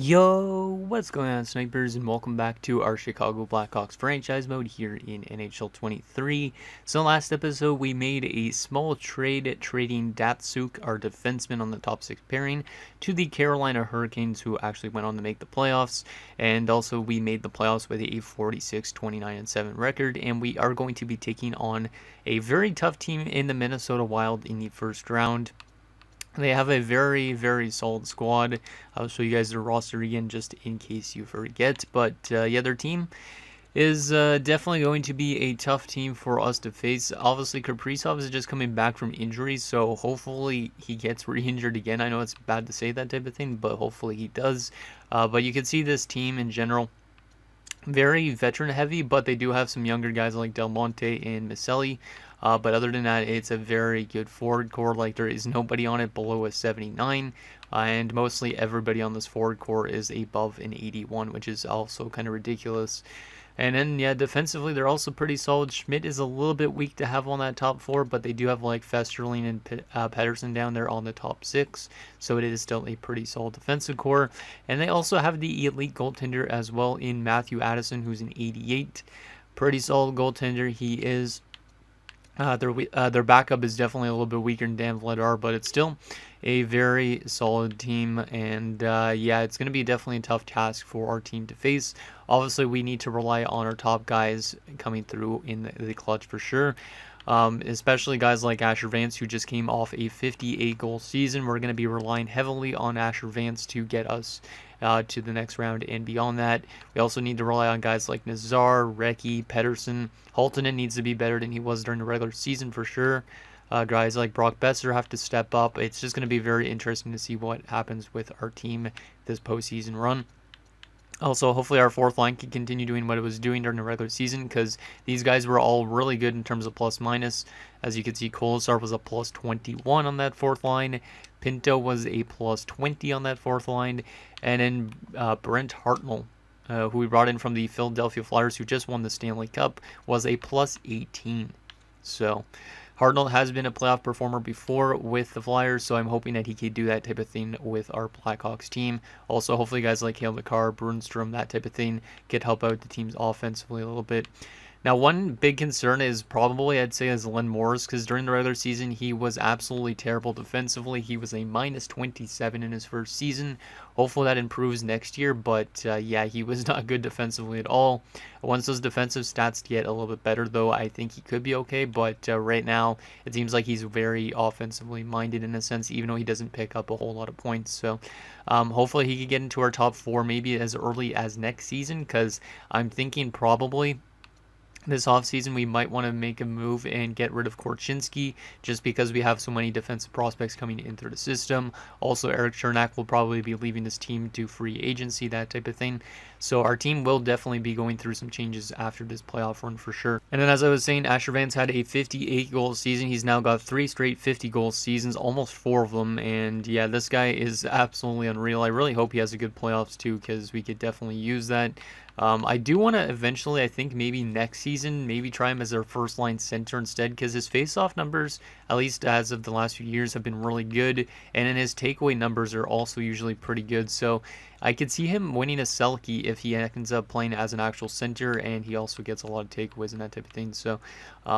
Yo, what's going on, snipers, and welcome back to our Chicago Blackhawks franchise mode here in NHL 23. So last episode, we made a small trade trading Datsuk, our defenseman on the top 6 pairing, to the Carolina Hurricanes, who actually went on to make the playoffs. And also, we made the playoffs with a 46, 29-7 record, and we are going to be taking on a very tough team in the Minnesota Wild in the first round. They have a very, very solid squad. I'll show you guys their roster again just in case you forget. But yeah, their team is definitely going to be a tough team for us to face. Obviously, Kaprizov is just coming back from injuries, so hopefully he gets re-injured again. I know it's bad to say that type of thing, but hopefully he does. But you can see this team in general, very veteran heavy, but they do have some younger guys like Del Monte and Miceli. But other than that, it's a very good forward core. Like, there is nobody on it below a 79, and mostly everybody on this forward core is above an 81, which is also kind of ridiculous. And then, yeah, defensively, they're also pretty solid. Schmidt is a little bit weak to have on that top 4, but they do have, like, Festerling and Pedersen down there on the top 6, so it is still a pretty solid defensive core. And they also have the elite goaltender as well in Matthew Addison, who's an 88. Pretty solid goaltender he is. Their backup is definitely a little bit weaker than Dan Vladar, but it's still a very solid team. And yeah, it's going to be definitely a tough task for our team to face. Obviously, we need to rely on our top guys coming through in the clutch for sure. Especially guys like Asher Vance, who just came off a 58-goal season. We're going to be relying heavily on Asher Vance to get us to the next round and beyond that. We also need to rely on guys like Nazar, Recchi, Pedersen. Haltonen needs to be better than he was during the regular season for sure. Guys like Brock Besser have to step up. It's just going to be very interesting to see what happens with our team this postseason run. Also, hopefully our fourth line can continue doing what it was doing during the regular season, because these guys were all really good in terms of plus minus. As you can see, Kolasar was a plus 21 on that fourth line. Pinto was a plus 20 on that fourth line. And then Brent Hartnell, who we brought in from the Philadelphia Flyers, who just won the Stanley Cup, was a plus 18. So Hartnell has been a playoff performer before with the Flyers, so I'm hoping that he could do that type of thing with our Blackhawks team. Also, hopefully guys like Hale McCarr, Brunstrom, that type of thing could help out the teams offensively a little bit. Now, one big concern is probably, I'd say, is Len Morris, because during the regular season, he was absolutely terrible defensively. He was a minus 27 in his first season. Hopefully that improves next year, but yeah, he was not good defensively at all. Once those defensive stats get a little bit better, though, I think he could be okay, but right now, it seems like he's very offensively minded in a sense, even though he doesn't pick up a whole lot of points. So hopefully he could get into our top 4 maybe as early as next season, because I'm thinking probably this offseason we might want to make a move and get rid of Korchinski, just because we have so many defensive prospects coming in through the system. Also, Eric Chernak will probably be leaving this team to free agency, that type of thing. So our team will definitely be going through some changes after this playoff run for sure. And then, as I was saying, Asher Vance had a 58-goal season. He's now got 3 straight 50-goal seasons, almost 4 of them. And yeah, this guy is absolutely unreal. I really hope he has a good playoffs too, because we could definitely use that. I do want to eventually, I think maybe next season, maybe try him as our first line center instead, because his face-off numbers, at least as of the last few years, have been really good, and then his takeaway numbers are also usually pretty good. So I could see him winning a Selke if he ends up playing as an actual center, and he also gets a lot of takeaways and that type of thing. So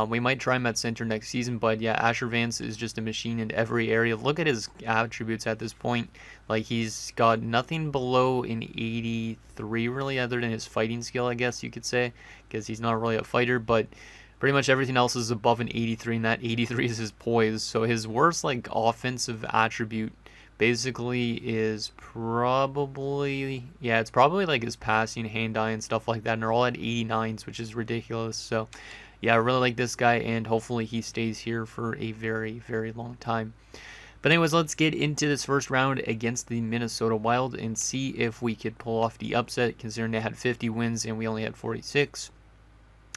we might try him at center next season, but yeah, Asher Vance is just a machine in every area. Look at his attributes at this point. Like, he's got nothing below an 83 really, other than his fighting skill, I guess you could say, because he's not really a fighter, but pretty much everything else is above an 83, and that 83 is his poise. So his worst, like, offensive attribute basically is probably, yeah, it's probably like his passing, hand-eye, and stuff like that, and they're all at 89s, which is ridiculous. So yeah, I really like this guy, and hopefully he stays here for a very, very long time. But anyways, let's get into this first round against the Minnesota Wild and see if we could pull off the upset, considering they had 50 wins and we only had 46.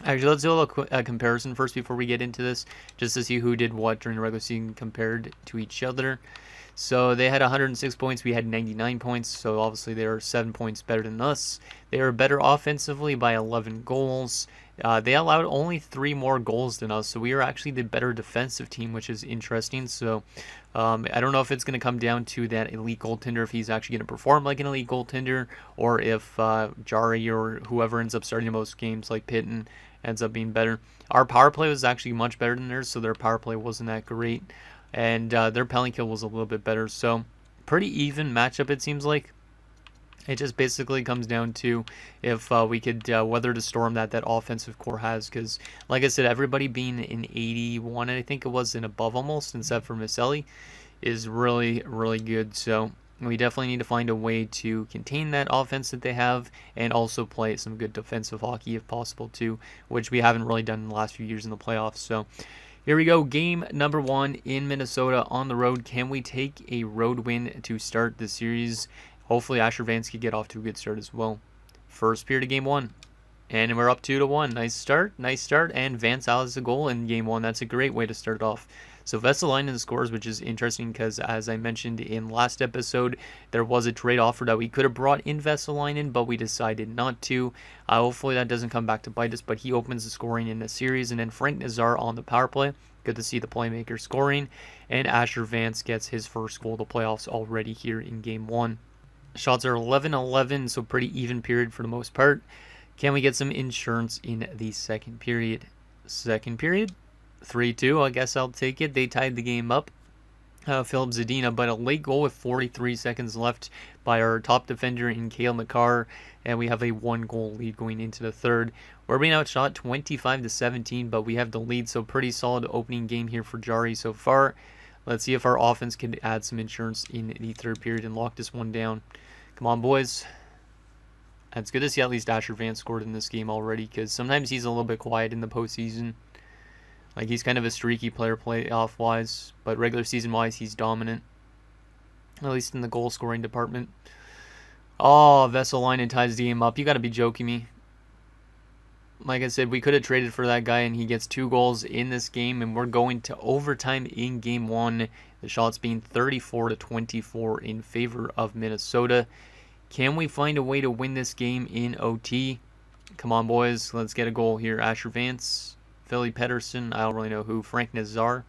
Actually, let's do a comparison first before we get into this, just to see who did what during the regular season compared to each other. So they had 106 points. We had 99 points. So obviously they are 7 points better than us. They are better offensively by 11 goals. They allowed only 3 more goals than us. So we are actually the better defensive team, which is interesting. So I don't know if it's going to come down to that elite goaltender, if he's actually going to perform like an elite goaltender, or if Jari or whoever ends up starting the most games like Pitton ends up being better. Our power play was actually much better than theirs, so their power play wasn't that great. And their penalty kill was a little bit better. So pretty even matchup, it seems like. It just basically comes down to if we could weather the storm that offensive core has. Because, like I said, everybody being in 81, I think it was, and above almost, except for Misselli, is really, really good. So we definitely need to find a way to contain that offense that they have and also play some good defensive hockey if possible too, which we haven't really done in the last few years in the playoffs. So here we go. Game number 1 in Minnesota on the road. Can we take a road win to start the series? Hopefully Asher Vance can get off to a good start as well. First period of game 1. And we're up 2-1. Nice start. And Vance has a goal in game 1. That's a great way to start off. So Vesalainen scores, which is interesting because, as I mentioned in last episode, there was a trade offer that we could have brought in Vesalainen, but we decided not to. Hopefully that doesn't come back to bite us, but he opens the scoring in the series. And then Frank Nazar on the power play. Good to see the playmaker scoring. And Asher Vance gets his first goal of the playoffs already here in game 1. Shots are 11-11, so pretty even period for the most part. Can we get some insurance in the second period? Second period, 3-2. I guess I'll take it. They tied the game up. Philip Zadina, but a late goal with 43 seconds left by our top defender in Cale Makar, and we have a 1-goal lead going into the third. We're being outshot 25-17, but we have the lead, so pretty solid opening game here for Jari so far. Let's see if our offense can add some insurance in the third period and lock this one down. Come on, boys. It's good to see at least Asher Vance scored in this game already, because sometimes he's a little bit quiet in the postseason. Like, he's kind of a streaky player playoff-wise, but regular season-wise, he's dominant. At least in the goal-scoring department. Oh, Vesalainen ties the game up. You got to be joking me. Like I said, we could have traded for that guy, and he gets 2 goals in this game, and we're going to overtime in game 1. The shots being 34-24 in favor of Minnesota. Can we find a way to win this game in OT? Come on, boys. Let's get a goal here. Asher Vance, Philly Pettersson, I don't really know who, Frank Nazar.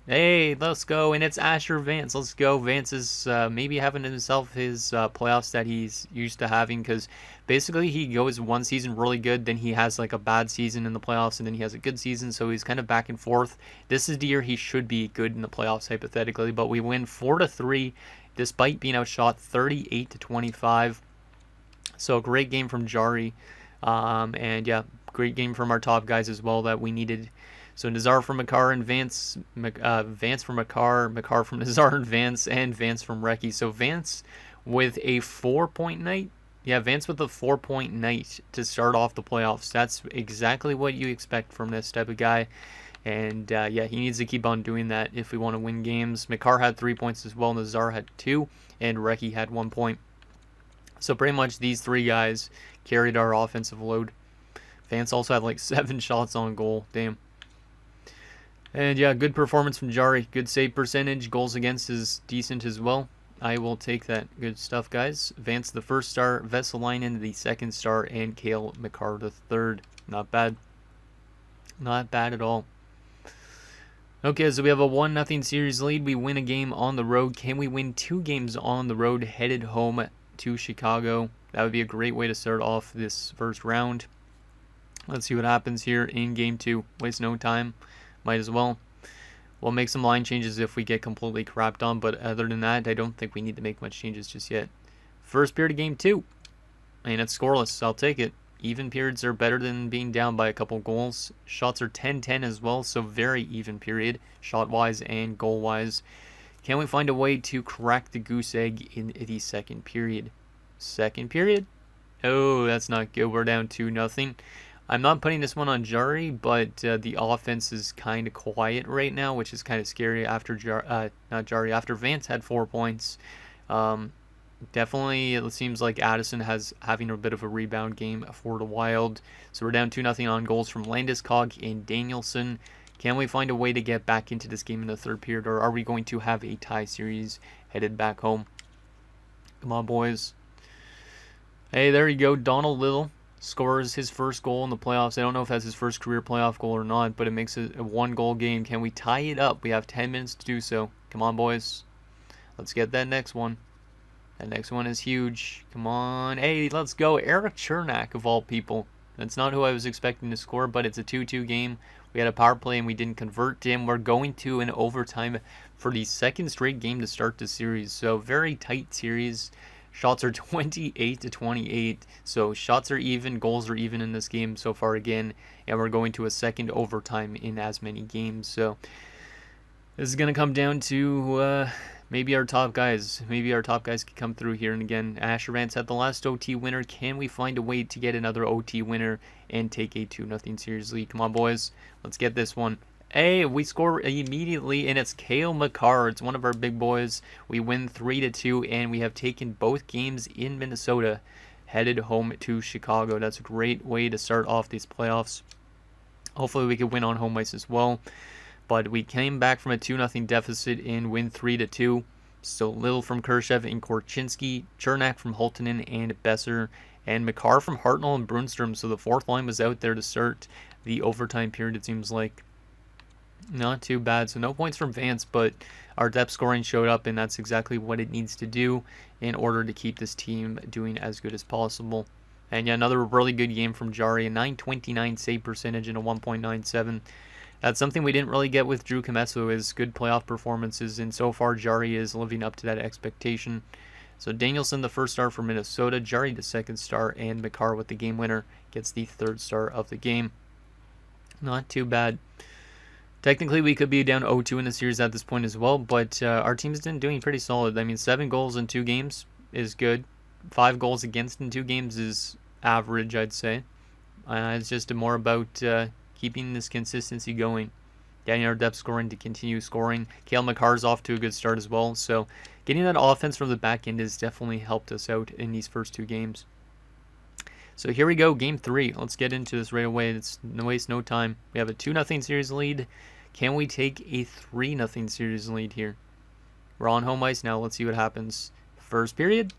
Hey, let's go, and it's Asher Vance. Let's go. Vance is maybe having himself his playoffs that he's used to having, because basically he goes one season really good, then he has like a bad season in the playoffs, and then he has a good season, so he's kind of back and forth. This is the year he should be good in the playoffs, hypothetically, but we win 4-3, despite being outshot 38-25. So a great game from Jari, and yeah, great game from our top guys as well that we needed. So Nazar from Makar and Vance from Makar, Makar from Nazar and Vance from Recchi. So Vance with a 4-point night. Yeah, Vance with a 4-point night to start off the playoffs. That's exactly what you expect from this type of guy. And yeah, he needs to keep on doing that if we want to win games. Makar had 3 points as well. Nazar had 2, and Recchi had 1 point. So pretty much these 3 guys carried our offensive load. Vance also had like 7 shots on goal. Damn. And yeah, good performance from Jari. Good save percentage. Goals against is decent as well. I will take that. Good stuff, guys. Vance the first star, Vesalainen the second star, and Cale Makar the third. Not bad. Not bad at all. Okay, so we have a 1-0 series lead. We win a game on the road. Can we win 2 games on the road headed home to Chicago? That would be a great way to start off this first round. Let's see what happens here in game 2. Waste no time. Might as well. We'll make some line changes if we get completely crapped on, but other than that, I don't think we need to make much changes just yet. First period of game 2. And it's scoreless. I'll take it. Even periods are better than being down by a couple goals. Shots are 10-10 as well, so very even period, shot-wise and goal-wise. Can we find a way to crack the goose egg in the second period? Second period? Oh, that's not good. We're down 2-0. I'm not putting this one on Jari, but the offense is kind of quiet right now, which is kind of scary after after Vance had 4 points. Definitely, it seems like Addison having a bit of a rebound game for the Wild. So we're down 2-0 on goals from Landeskog and Danielson. Can we find a way to get back into this game in the third period, or are we going to have a tie series headed back home? Come on, boys. Hey, there you go. Donald Little scores his first goal in the playoffs. I don't know if that's his first career playoff goal or not, but it makes it a one-goal game. Can we tie it up? We have 10 minutes to do so. Come on, boys. Let's get that next one. That next one is huge. Come on. Hey, let's go. Eric Chernak, of all people. That's not who I was expecting to score, but it's a 2-2 game. We had a power play and we didn't convert him. We're going to an overtime for the second straight game to start the series. So very tight series. Shots are 28-28. So shots are even, goals are even in this game so far again. And we're going to a second overtime in as many games. So this is going to come down to maybe our top guys. Maybe our top guys can come through here. And again, Asher Vance had the last OT winner. Can we find a way to get another OT winner and take a 2-0 series lead? Come on, boys. Let's get this one. Hey, we score immediately, and it's Cale Makar. It's one of our big boys. We win 3-2, and we have taken both games in Minnesota, headed home to Chicago. That's a great way to start off these playoffs. Hopefully we can win on home ice as well. But we came back from a 2-0 deficit and win 3-2. So Little from Khrushchev and Korchinski, Chernak from Holtonen and Besser, and Makar from Hartnell and Brunstrom. So the fourth line was out there to start the overtime period, it seems like. Not too bad. So no points from Vance, but our depth scoring showed up, and that's exactly what it needs to do in order to keep this team doing as good as possible. And yeah, another really good game from Jari, a 929 save percentage and a 1.97. That's something we didn't really get with Drew Commesso, is good playoff performances, and so far Jari is living up to that expectation. So Danielson, the first star for Minnesota, Jari the second star, and Makar with the game winner gets the third star of the game. Not too bad. Technically, we could be down 0-2 in the series at this point as well, but our team's been doing pretty solid. I mean, 7 goals in 2 games is good. 5 goals against in 2 games is average, I'd say. It's just more about keeping this consistency going. Getting our depth scoring to continue scoring. Cale Makar's off to a good start as well, so getting that offense from the back end has definitely helped us out in these first 2 games. So here we go, Game 3. Let's get into this right away. Let's waste no time. We have a 2-0 series lead. Can we take a 3-0 series lead here? We're on home ice now. Let's see what happens. First period,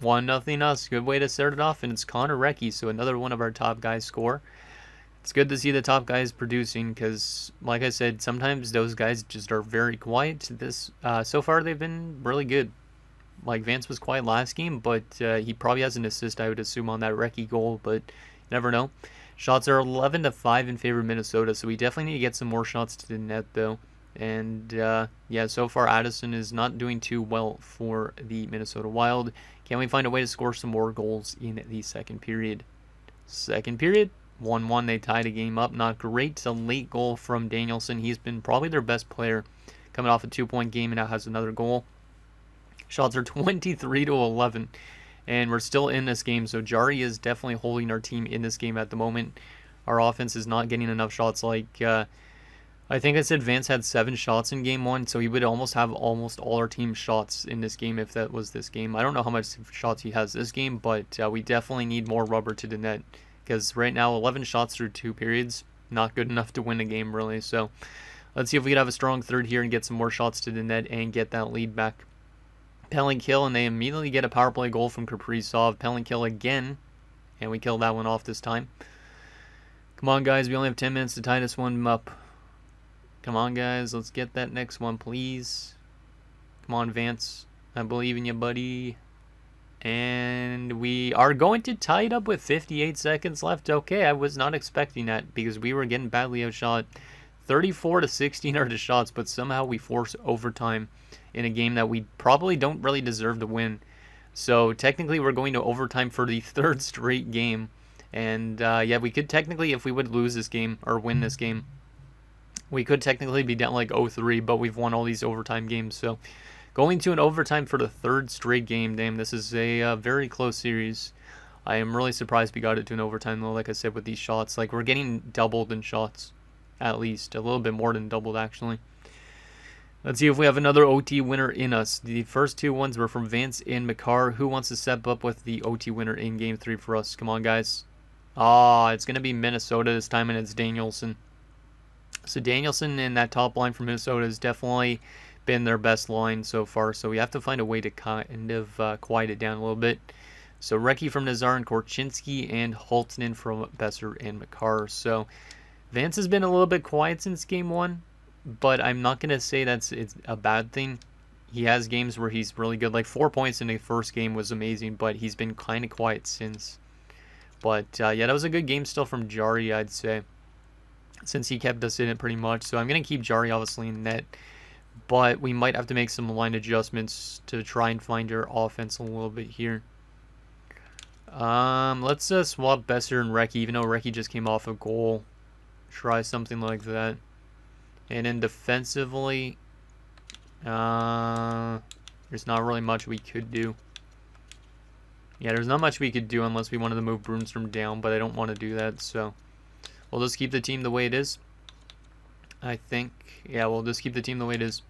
1-0 us. Good way to start it off, and it's Connor Recchi, so another one of our top guys score. It's good to see the top guys producing because, like I said, sometimes those guys just are very quiet. So far, they've been really good. Like, Vance was quiet last game, but he probably has an assist, I would assume, on that Recchi goal, but you never know. Shots are 11-5 in favor of Minnesota, so we definitely need to get some more shots to the net, though. And, yeah, so far Addison is not doing too well for the Minnesota Wild. Can we find a way to score some more goals in the second period? Second period, 1-1. They tied a game up. Not great. It's a late goal from Danielson. He's been probably their best player, coming off a 2-point game and now has another goal. Shots are 23-11. And we're still in this game, so Jari is definitely holding our team in this game at the moment. Our offense is not getting enough shots. Like, I think I said Vance had 7 shots in Game 1, so he would almost have almost all our team's shots in this game if that was this game. I don't know how much shots he has this game, but we definitely need more rubber to the net. Because right now, 11 shots through 2 periods, not good enough to win a game, really. So let's see if we can have a strong third here and get some more shots to the net and get that lead back. Penalty kill, and they immediately get a power play goal from Kaprizov. Penalty kill again, and we kill that one off this time. Come on, guys. We only have 10 minutes to tie this one up. Come on, guys. Let's get that next one, please. Come on, Vance. I believe in you, buddy. And we are going to tie it up with 58 seconds left. Okay, I was not expecting that because we were getting badly outshot. 34-16 are the shots, but somehow we force overtime in a game that we probably don't really deserve to win. So technically we're going to overtime for the 3rd straight game. And yeah, we could technically, if we would lose this game or win this game, we could technically be down like 0-3, but we've won all these overtime games. So going to an overtime for the 3rd straight game. Damn, this is a very close series. I am really surprised we got it to an overtime, though, like I said, with these shots. Like, we're getting doubled in shots, at least. A little bit more than doubled, actually. Let's see if we have another OT winner in us. The first 2 ones were from Vance and Makar. Who wants to step up with the OT winner in Game 3 for us? Come on, guys. It's going to be Minnesota this time, and it's Danielson. So Danielson in that top line from Minnesota has definitely been their best line so far. So we have to find a way to kind of quiet it down a little bit. So Recchi from Nazar and Korchinski, and Holtnen from Besser and Makar. So Vance has been a little bit quiet since game 1, but I'm not going to say it's a bad thing. He has games where he's really good. Like 4 points in the first game was amazing, but he's been kind of quiet since. But yeah, that was a good game still from Jari, I'd say, since he kept us in it pretty much. So I'm going to keep Jari obviously in net, but we might have to make some line adjustments to try and find our offense a little bit here. Let's swap Besser and Recchi, even though Recchi just came off a goal. Try something like that. And then defensively, there's not really much we could do. Yeah, there's not much we could do unless we wanted to move Brunstrom down, but I don't want to do that, so we'll just keep the team the way it is. I think, yeah, we'll just keep the team the way it is.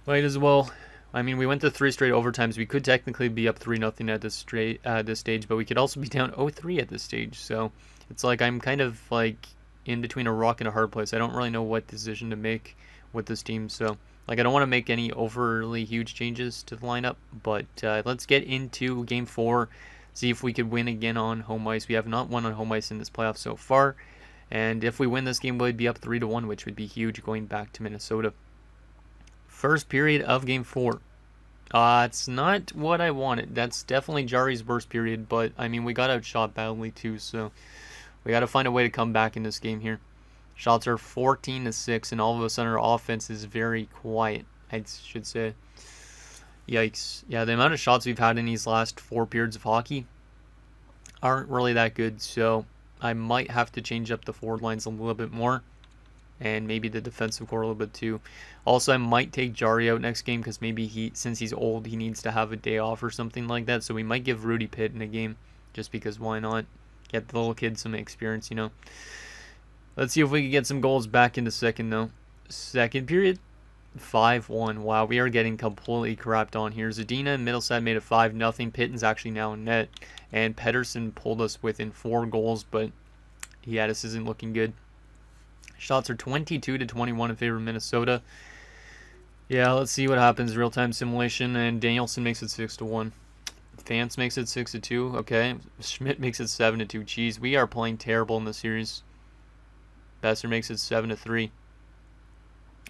Might as well. I mean, we went to 3 straight overtimes. We could technically be up 3-0 at this stage, but we could also be down 0-3 at this stage. So it's like I'm kind of like in between a rock and a hard place. I don't really know what decision to make with this team. So like I don't want to make any overly huge changes to the lineup, but let's get into game 4. See if we could win again on home ice. We have not won on home ice in this playoff so far, and if we win this game, we'd be up 3-1, which would be huge going back to Minnesota. First period of game 4. It's not what I wanted. That's definitely Jari's worst period, but I mean, we got outshot badly too, so we got to find a way to come back in this game here. Shots are 14-6, and all of a sudden our offense is very quiet, I should say. Yikes. Yeah, the amount of shots we've had in these last 4 periods of hockey aren't really that good, so I might have to change up the forward lines a little bit more, and maybe the defensive core a little bit too. Also, I might take Jari out next game because maybe since he's old, he needs to have a day off or something like that. So we might give Rudy Pitt in a game just because why not? Get the little kid some experience, you know. Let's see if we can get some goals back in the second, though. Second period, 5-1. Wow, we are getting completely crapped on here. Zadina and Middlestat made it 5-0. Pitten's actually now in net, and Pedersen pulled us within 4 goals, but yeah, this isn't looking good. Shots are 22-21 in favor of Minnesota. Yeah, let's see what happens. Real-time simulation, and Danielson makes it 6-1. Vance makes it 6-2. Okay, Schmidt makes it 7-2. Jeez, we are playing terrible in this series. Besser makes it 7-3.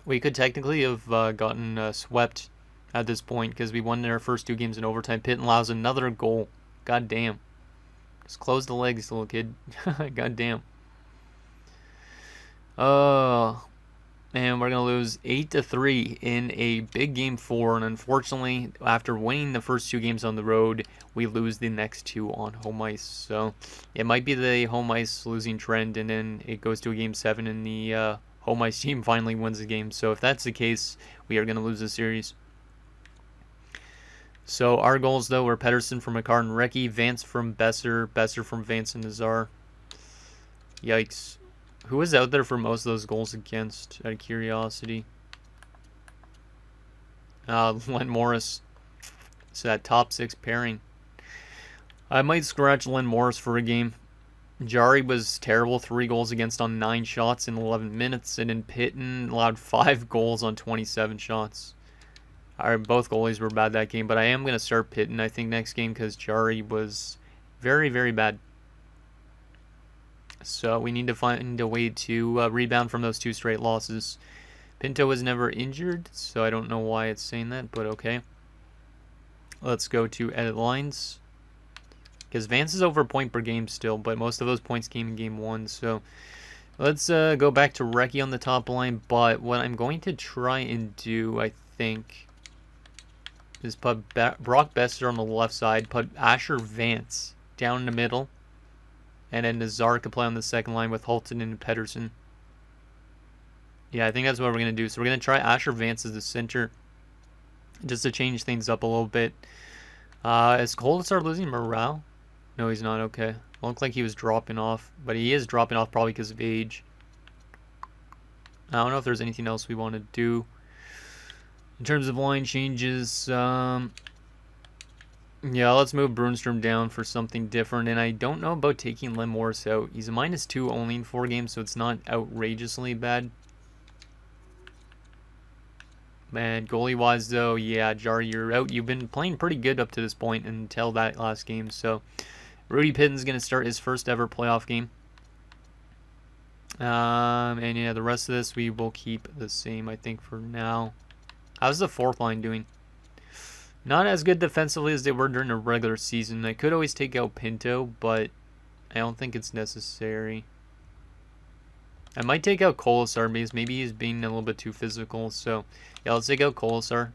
We could technically have gotten swept at this point because we won our first 2 games in overtime. Pitt allows another goal. God damn. Just close the legs, little kid. God damn. And we're going to lose 8-3 in a big game 4. And unfortunately, after winning the first 2 games on the road, we lose the next 2 on home ice. So it might be the home ice losing trend, and then it goes to a game 7 and the home ice team finally wins the game. So if that's the case, we are going to lose the series. So our goals, though, were Pedersen from Makar and Recchi, Vance from Besser, Besser from Vance and Nazar. Yikes. Who was out there for most of those goals against, out of curiosity? Len Morris. So that top 6 pairing. I might scratch Len Morris for a game. Jari was terrible, 3 goals against on 9 shots in 11 minutes, and then Pitten allowed 5 goals on 27 shots. Both goalies were bad that game, but I am going to start Pitten, I think, next game because Jari was very, very bad. So we need to find a way to rebound from those 2 straight losses. Pinto was never injured, so I don't know why it's saying that, but okay. Let's go to edit lines. Because Vance is over a point per game still, but most of those points came in game 1. So let's go back to Recchi on the top line. But what I'm going to try and do, I think, is put Brock Besser on the left side, put Asher Vance down in the middle, and then Nazar could play on the second line with Holton and Pedersen. Yeah, I think that's what we're going to do. So we're going to try Asher Vance as the center, just to change things up a little bit. Is Coldestar losing morale? No, he's not. Okay. Looked like he was dropping off, but he is dropping off probably because of age. I don't know if there's anything else we want to do. In terms of line changes, Yeah, let's move Brunstrom down for something different. And I don't know about taking Len Morris out. He's a -2 only in 4 games, so it's not outrageously bad. Man, goalie-wise, though, yeah, Jari, you're out. You've been playing pretty good up to this point until that last game. So Rudy Pitten's going to start his first ever playoff game. And yeah, the rest of this we will keep the same, I think, for now. How's the fourth line doing? Not as good defensively as they were during the regular season. I could always take out Pinto, but I don't think it's necessary. I might take out Kolasar because maybe he's being a little bit too physical. So, yeah, let's take out Kolasar.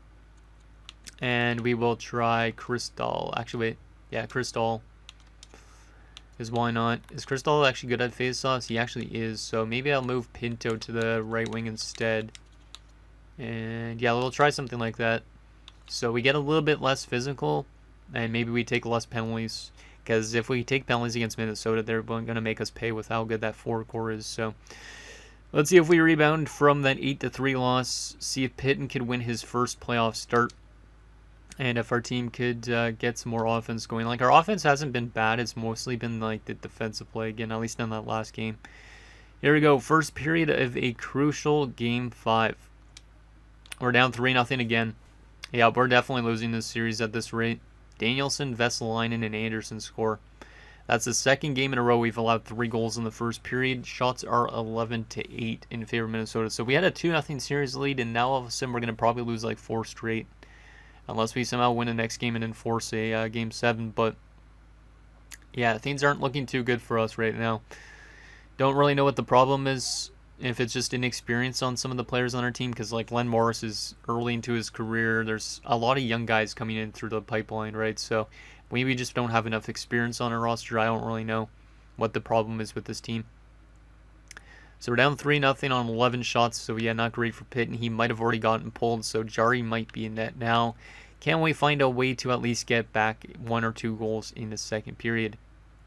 And we will try Crystal. Actually, wait. Yeah, Crystal. Because why not? Is Crystal actually good at faceoffs? He actually is. So maybe I'll move Pinto to the right wing instead. And yeah, we'll try something like that. So we get a little bit less physical, and maybe we take less penalties. Because if we take penalties against Minnesota, they're going to make us pay with how good that forward core is. So let's see if we rebound from that 8-3 loss. See if Pitten could win his first playoff start. And if our team could get some more offense going. Like, our offense hasn't been bad. It's mostly been like the defensive play again, at least in that last game. Here we go. First period of a crucial Game 5. We're down 3-0 again. Yeah, we're definitely losing this series at this rate. Danielson, Vesalainen, and Anderson score. That's the second game in a row we've allowed 3 goals in the first period. Shots are 11-8 in favor of Minnesota. So we had a 2-0 series lead, and now all of a sudden we're going to probably lose like 4 straight. Unless we somehow win the next game and enforce a Game 7. But yeah, things aren't looking too good for us right now. Don't really know what the problem is. If it's just inexperience on some of the players on our team, because like Len Morris is early into his career. There's a lot of young guys coming in through the pipeline, right? So maybe we just don't have enough experience on our roster. I don't really know what the problem is with this team. So we're down 3-0 on 11 shots. So yeah, not great for Pitt, and he might have already gotten pulled. So Jari might be in net now. Can we find a way to at least get back 1 or 2 goals in the second period?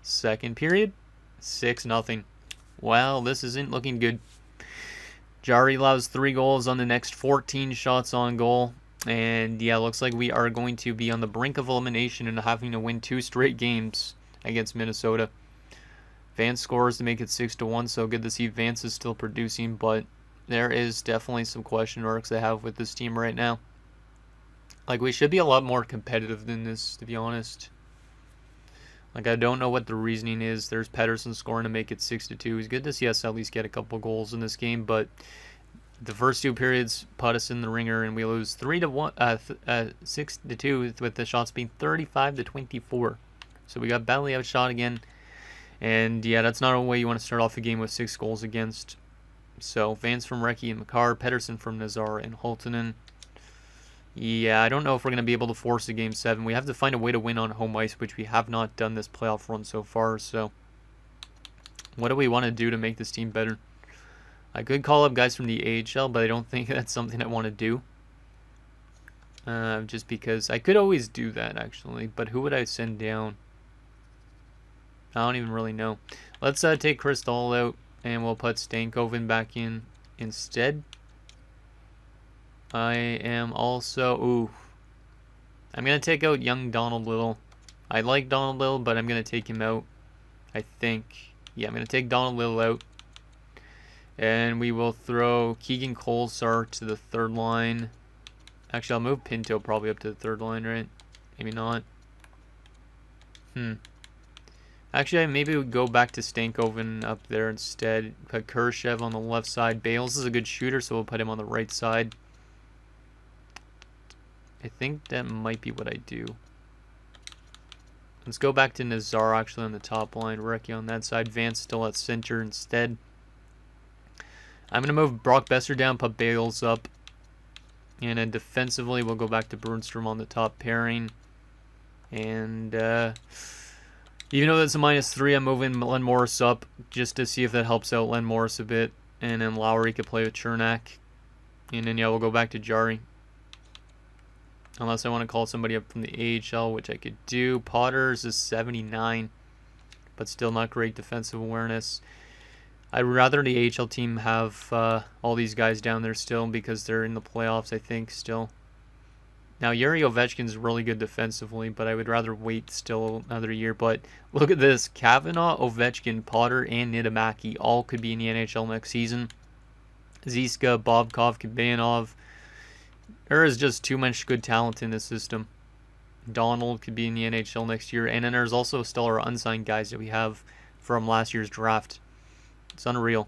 Second period, 6-0. Well, this isn't looking good. Jari allows 3 goals on the next 14 shots on goal. And yeah, looks like we are going to be on the brink of elimination and having to win 2 straight games against Minnesota. Vance scores to make it 6-1, so good to see Vance is still producing, but there is definitely some question marks I have with this team right now. Like, we should be a lot more competitive than this, to be honest. Like, I don't know what the reasoning is. There's Pettersson scoring to make it 6-2. It's good to see us at least get a couple goals in this game, but the first 2 periods put us in the ringer, and we lose 6-2 with the shots being 35-24. So we got badly outshot again, and yeah, that's not a way you want to start off a game with 6 goals against. So Vance from Recchi and Makar, Pettersson from Nazar and Holtonen. Yeah, I don't know if we're going to be able to force a Game 7. We have to find a way to win on home ice, which we have not done this playoff run so far. So what do we want to do to make this team better? I could call up guys from the AHL, but I don't think that's something I want to do. Just because I could always do that, actually. But who would I send down? I don't even really know. Let's take Chris Dahl out, and we'll put Stankoven back in instead. I am also... Ooh. I'm going to take out young Donald Little. I like Donald Little, but I'm going to take him out. I think. Yeah, I'm going to take Donald Little out. And we will throw Keegan Kolesar to the 3rd line. Actually, I'll move Pinto probably up to the 3rd line, right? Maybe not. Actually, maybe we go back to Stankoven up there instead. Put Kershev on the left side. Bales is a good shooter, so we'll put him on the right side. I think that might be what I do. Let's go back to Nazar actually on the top line. Recchi on that side. Vance still at center instead. I'm going to move Brock Besser down, put Bales up. And then defensively, we'll go back to Brunstrom on the top pairing. And even though that's a -3, I'm moving Len Morris up just to see if that helps out Len Morris a bit. And then Lowry could play with Chernak. And then, yeah, we'll go back to Jari. Unless I want to call somebody up from the AHL, which I could do. Potters is 79, but still not great defensive awareness. I'd rather the AHL team have all these guys down there still because they're in the playoffs, I think, still. Now, Yuri Ovechkin's really good defensively, but I would rather wait still another year. But look at this. Kavanaugh, Ovechkin, Potter, and Niedermaki all could be in the NHL next season. Ziska, Bobkov, Kabanov. There is just too much good talent in this system. Donald could be in the NHL next year. And then there's also still our unsigned guys that we have from last year's draft. It's unreal.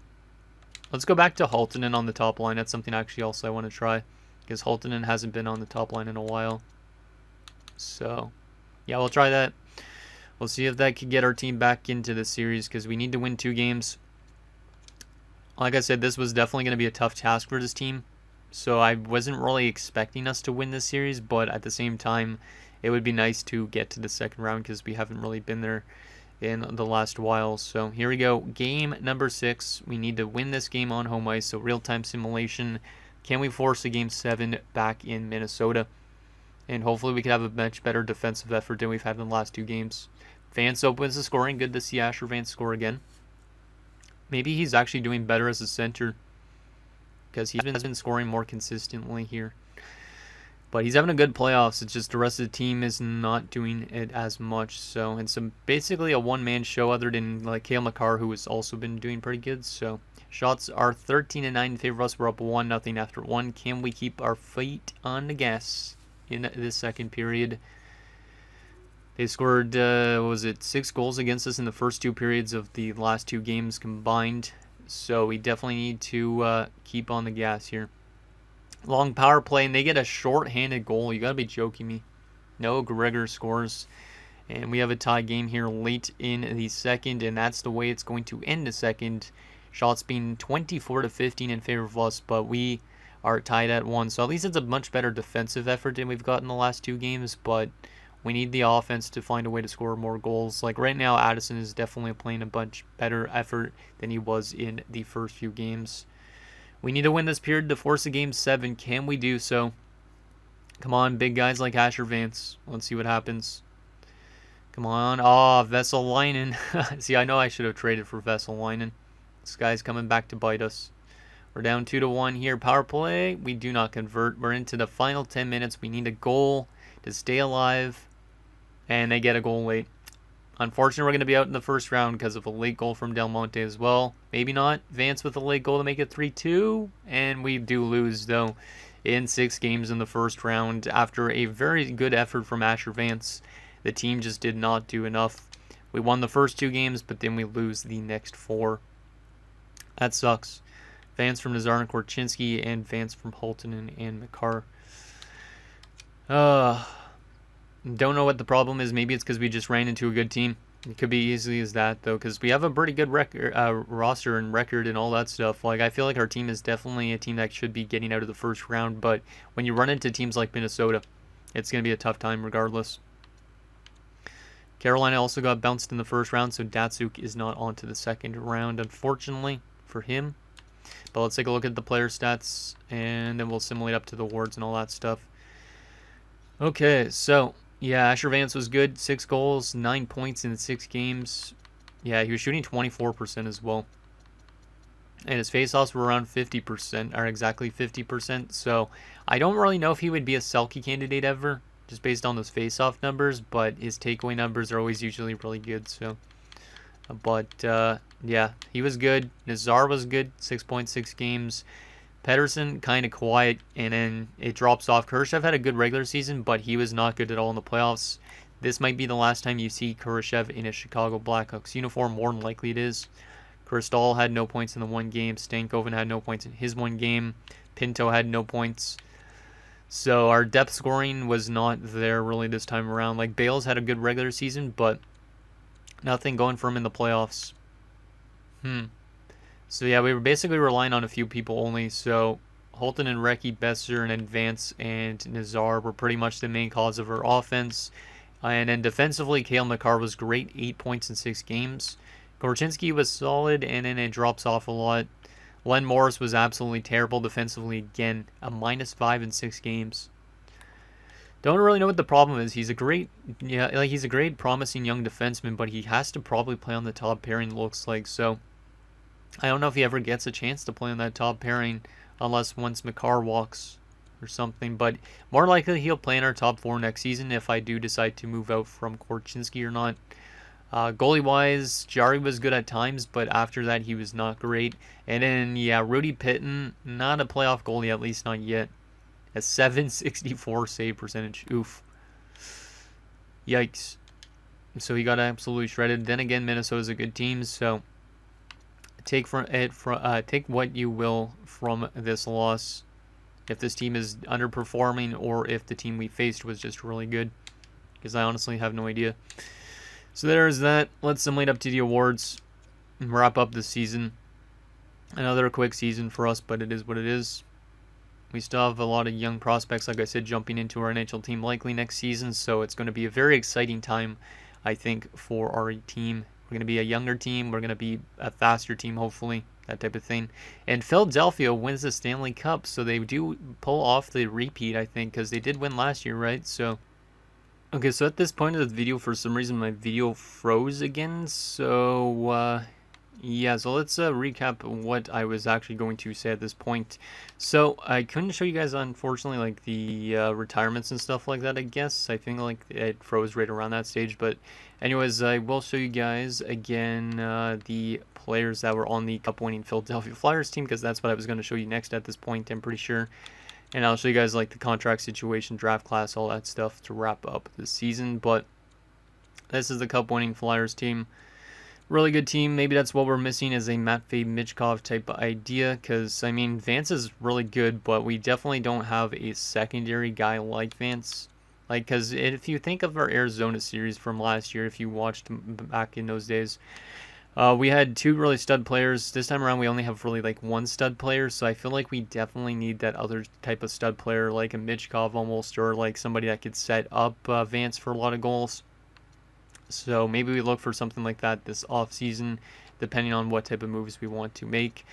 Let's go back to Halttunen on the top line. That's something actually also I want to try, because Halttunen hasn't been on the top line in a while. So, yeah, we'll try that. We'll see if that could get our team back into the series, because we need to win 2 games. Like I said, this was definitely going to be a tough task for this team. So I wasn't really expecting us to win this series, but at the same time, it would be nice to get to the second round, because we haven't really been there in the last while. So here we go. Game number 6. We need to win this game on home ice. So real-time simulation. Can we force a game 7 back in Minnesota? And hopefully we can have a much better defensive effort than we've had in the last 2 games. Vance opens the scoring. Good to see Asher Vance score again. Maybe he's actually doing better as a center, because he's been scoring more consistently here. But he's having a good playoffs. It's just the rest of the team is not doing it as much. So it's basically a one-man show, other than like Cale Makar, who has also been doing pretty good. So shots are 13-9 in favor of us. We're up 1-0 after 1. Can we keep our feet on the gas in this second period? They scored, 6 goals against us in the first 2 periods of the last 2 games combined. So we definitely need to keep on the gas here. Long power play, and they get a short-handed goal. You gotta be joking me. No, Gregor scores. And we have a tie game here late in the second, and that's the way it's going to end the second. Shots being 24-15 in favor of us, but we are tied at 1. So at least it's a much better defensive effort than we've got in the last 2 games, but we need the offense to find a way to score more goals. Like right now, Addison is definitely playing a much better effort than he was in the first few games. We need to win this period to force a game 7. Can we do so? Come on, big guys like Asher Vance. Let's see what happens. Come on. Oh, Vesalainen. See, I know I should have traded for Vesalainen. This guy's coming back to bite us. We're down 2-1 here. Power play. We do not convert. We're into the final 10 minutes. We need a goal to stay alive. And they get a goal late. Unfortunately, we're going to be out in the first round because of a late goal from Del Monte as well. Maybe not. Vance with a late goal to make it 3-2. And we do lose, though, in 6 games in the first round. After a very good effort from Asher Vance, the team just did not do enough. We won the first 2 games, but then we lose the next 4. That sucks. Vance from Nazar and Korchinski, and Vance from Halttunen and Makar. Don't know what the problem is. Maybe it's because we just ran into a good team. It could be easily as that, though, because we have a pretty good roster and record and all that stuff. Like, I feel like our team is definitely a team that should be getting out of the first round, but when you run into teams like Minnesota, it's going to be a tough time regardless. Carolina also got bounced in the first round, so Datsuk is not on to the second round, unfortunately, for him. But let's take a look at the player stats, and then we'll simulate up to the awards and all that stuff. Okay, so yeah, Asher Vance was good. 6 goals, 9 points in 6 games. Yeah, he was shooting 24% as well. And his faceoffs were around 50%, or exactly 50%. So I don't really know if he would be a Selke candidate ever, just based on those faceoff numbers. But his takeaway numbers are always usually really good. So, yeah, he was good. Nazar was good. 6.6 games. Pettersson kind of quiet, and then it drops off. Kurashev had a good regular season, but he was not good at all in the playoffs. This might be the last time you see Kurashev in a Chicago Blackhawks uniform. More than likely it is. Kristall had no points in the 1 game. Stankoven had no points in his 1 game. Pinto had no points. So our depth scoring was not there really this time around. Like, Bales had a good regular season, but nothing going for him in the playoffs. So yeah, we were basically relying on a few people only. So Holton and Recchi, Besser, and Vance and Nazar were pretty much the main cause of our offense. And then defensively, Cale Makar was great, 8 points in 6 games. Korchinski was solid, and then it drops off a lot. Len Morris was absolutely terrible defensively again, a -5 in 6 games. Don't really know what the problem is. He's a great, he's a great, promising young defenseman, but he has to probably play on the top pairing, looks like. So I don't know if he ever gets a chance to play on that top pairing unless once Makar walks. or something. But more likely he'll play in our top 4 next season if I do decide to move out from Korchinski or not. Goalie-wise, Jari was good at times, but after that he was not great. And then, yeah, Rudy Pitton, not a playoff goalie, at least not yet. A .764 save percentage. Oof. Yikes. So he got absolutely shredded. Then again, Minnesota's a good team, so take what you will from this loss. If this team is underperforming or if the team we faced was just really good, because I honestly have no idea. So there's that. Let's simulate up to the awards and wrap up the season. Another quick season for us, but it is what it is. We still have a lot of young prospects, like I said, jumping into our NHL team likely next season, so it's going to be a very exciting time, I think, for our team. We're going to be a younger team. We're going to be a faster team, hopefully, that type of thing. And Philadelphia wins the Stanley Cup, so they do pull off the repeat, I think, because they did win last year, right? So, okay, so at this point of the video, for some reason, my video froze again, so, yeah, so let's recap what I was actually going to say at this point. So I couldn't show you guys, unfortunately, like the retirements and stuff like that, I guess. I think like it froze right around that stage. But anyways, I will show you guys again the players that were on the cup-winning Philadelphia Flyers team, because that's what I was going to show you next at this point, I'm pretty sure. And I'll show you guys like the contract situation, draft class, all that stuff to wrap up the season. But this is the cup-winning Flyers team. Really good team. Maybe that's what we're missing, is a Matvei Michkov type of idea, because, I mean, Vance is really good, but we definitely don't have a secondary guy like Vance. Like, because if you think of our Arizona series from last year, if you watched back in those days, we had 2 really stud players. This time around, we only have really like 1 stud player, so I feel like we definitely need that other type of stud player, like a Michkov almost, or like somebody that could set up Vance for a lot of goals. So maybe we look for something like that this offseason, depending on what type of moves we want to make.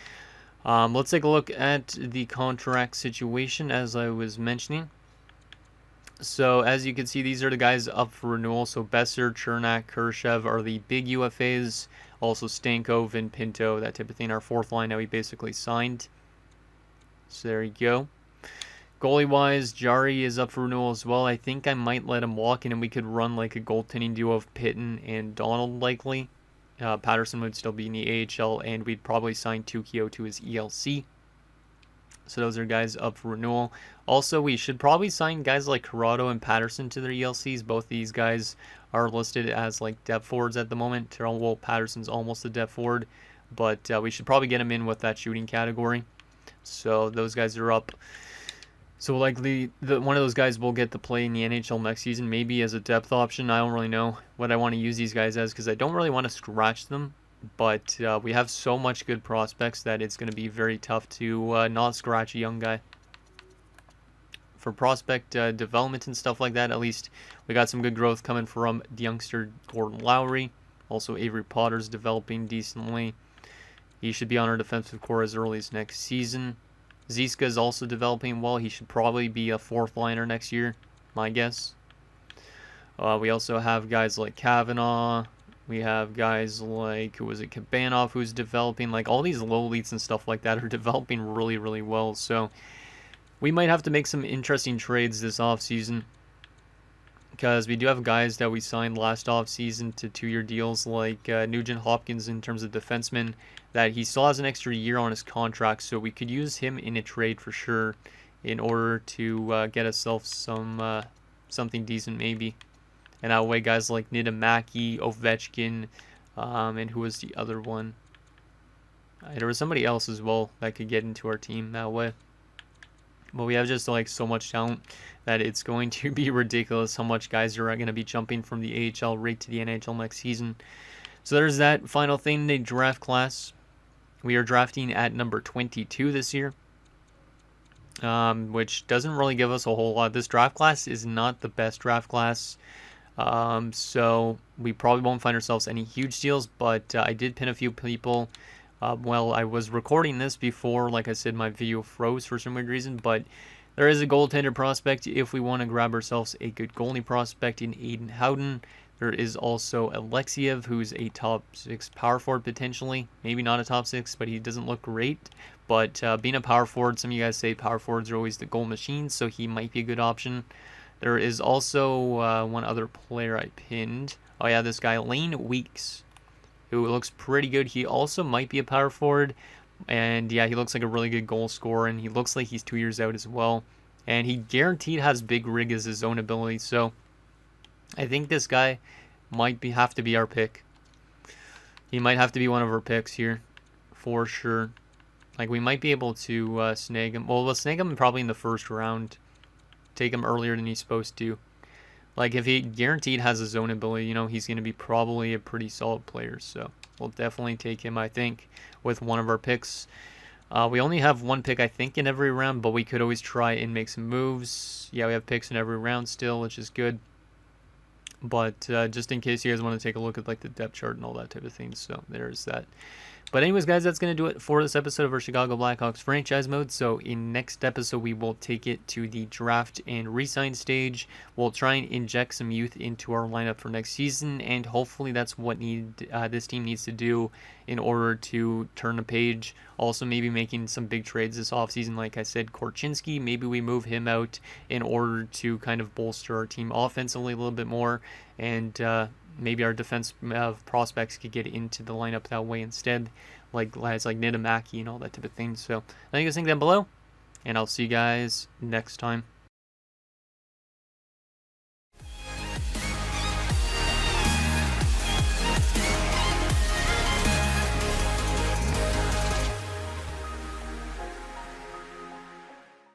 Let's take a look at the contract situation, as I was mentioning. So as you can see, these are the guys up for renewal. So Besser, Chernak, Khrushchev are the big UFAs. Also Stanko, Vin Pinto, that type of thing. Our 4th line that we basically signed. So there you go. Goalie-wise, Jari is up for renewal as well. I think I might let him walk, and then we could run like a goaltending duo of Pitton and Donald likely. Patterson would still be in the AHL, and we'd probably sign Tukio to his ELC. So those are guys up for renewal. Also, we should probably sign guys like Corrado and Patterson to their ELCs. Both these guys are listed as like depth forwards at the moment. Well, Patterson's almost a depth forward, but we should probably get him in with that shooting category. So those guys are up. So likely one of those guys will get to play in the NHL next season, maybe as a depth option. I don't really know what I want to use these guys as, because I don't really want to scratch them. But we have so much good prospects that it's going to be very tough to not scratch a young guy. For prospect development and stuff like that, at least we got some good growth coming from the youngster Gordon Lowry. Also Avery Potter's developing decently. He should be on our defensive core as early as next season. Ziska is also developing well. He should probably be a 4th liner next year, my guess. We also have guys like Kavanaugh. We have guys like, who was it, Kabanov, who's developing. Like, all these low elites and stuff like that are developing really, really well. So we might have to make some interesting trades this offseason, because we do have guys that we signed last offseason to 2-year deals, like Nugent Hopkins in terms of defensemen, that he still has an extra year on his contract, so we could use him in a trade for sure in order to get ourselves some something decent maybe. And that way guys like Nidamaki, Ovechkin, and who was the other one? There was somebody else as well that could get into our team that way. But we have just like so much talent that it's going to be ridiculous how much guys are going to be jumping from the AHL right to the NHL next season. So there's that. Final thing, the draft class. We are drafting at number 22 this year, which doesn't really give us a whole lot. This draft class is not the best draft class, so we probably won't find ourselves any huge deals, but I did pin a few people. Well, I was recording this before, like I said, my video froze for some weird reason, but there is a goaltender prospect if we want to grab ourselves a good goalie prospect in Aiden Howden. There is also Alexiev, who's a top 6 power forward potentially. Maybe not a top 6, but he doesn't look great. But being a power forward, some of you guys say power forwards are always the goal machine, so he might be a good option. There is also one other player I pinned. Oh yeah, this guy, Lane Weeks, who looks pretty good. He also might be a power forward. And yeah, he looks like a really good goal scorer, and he looks like he's 2 years out as well. And he guaranteed has big rig as his own ability, so I think this guy might have to be our pick. He might have to be one of our picks here, for sure. Like, we might be able to snag him. Well, we'll snag him probably in the first round. Take him earlier than he's supposed to. Like, if he guaranteed has his own ability, you know, he's going to be probably a pretty solid player. So, we'll definitely take him, I think, with one of our picks. We only have one pick, I think, in every round, but we could always try and make some moves. Yeah, we have picks in every round still, which is good. But just in case you guys want to take a look at like the depth chart and all that type of thing, so there's that. But anyways, guys, that's going to do it for this episode of our Chicago Blackhawks franchise mode. So in next episode, we will take it to the draft and re-sign stage. We'll try and inject some youth into our lineup for next season, and hopefully that's what this team needs to do in order to turn the page. Also, maybe making some big trades this offseason. Like I said, Korchinski, maybe we move him out in order to kind of bolster our team offensively a little bit more, and maybe our defense prospects could get into the lineup that way instead, like guys like Nidomaki and all that type of thing. So, let me guys think down below, and I'll see you guys next time.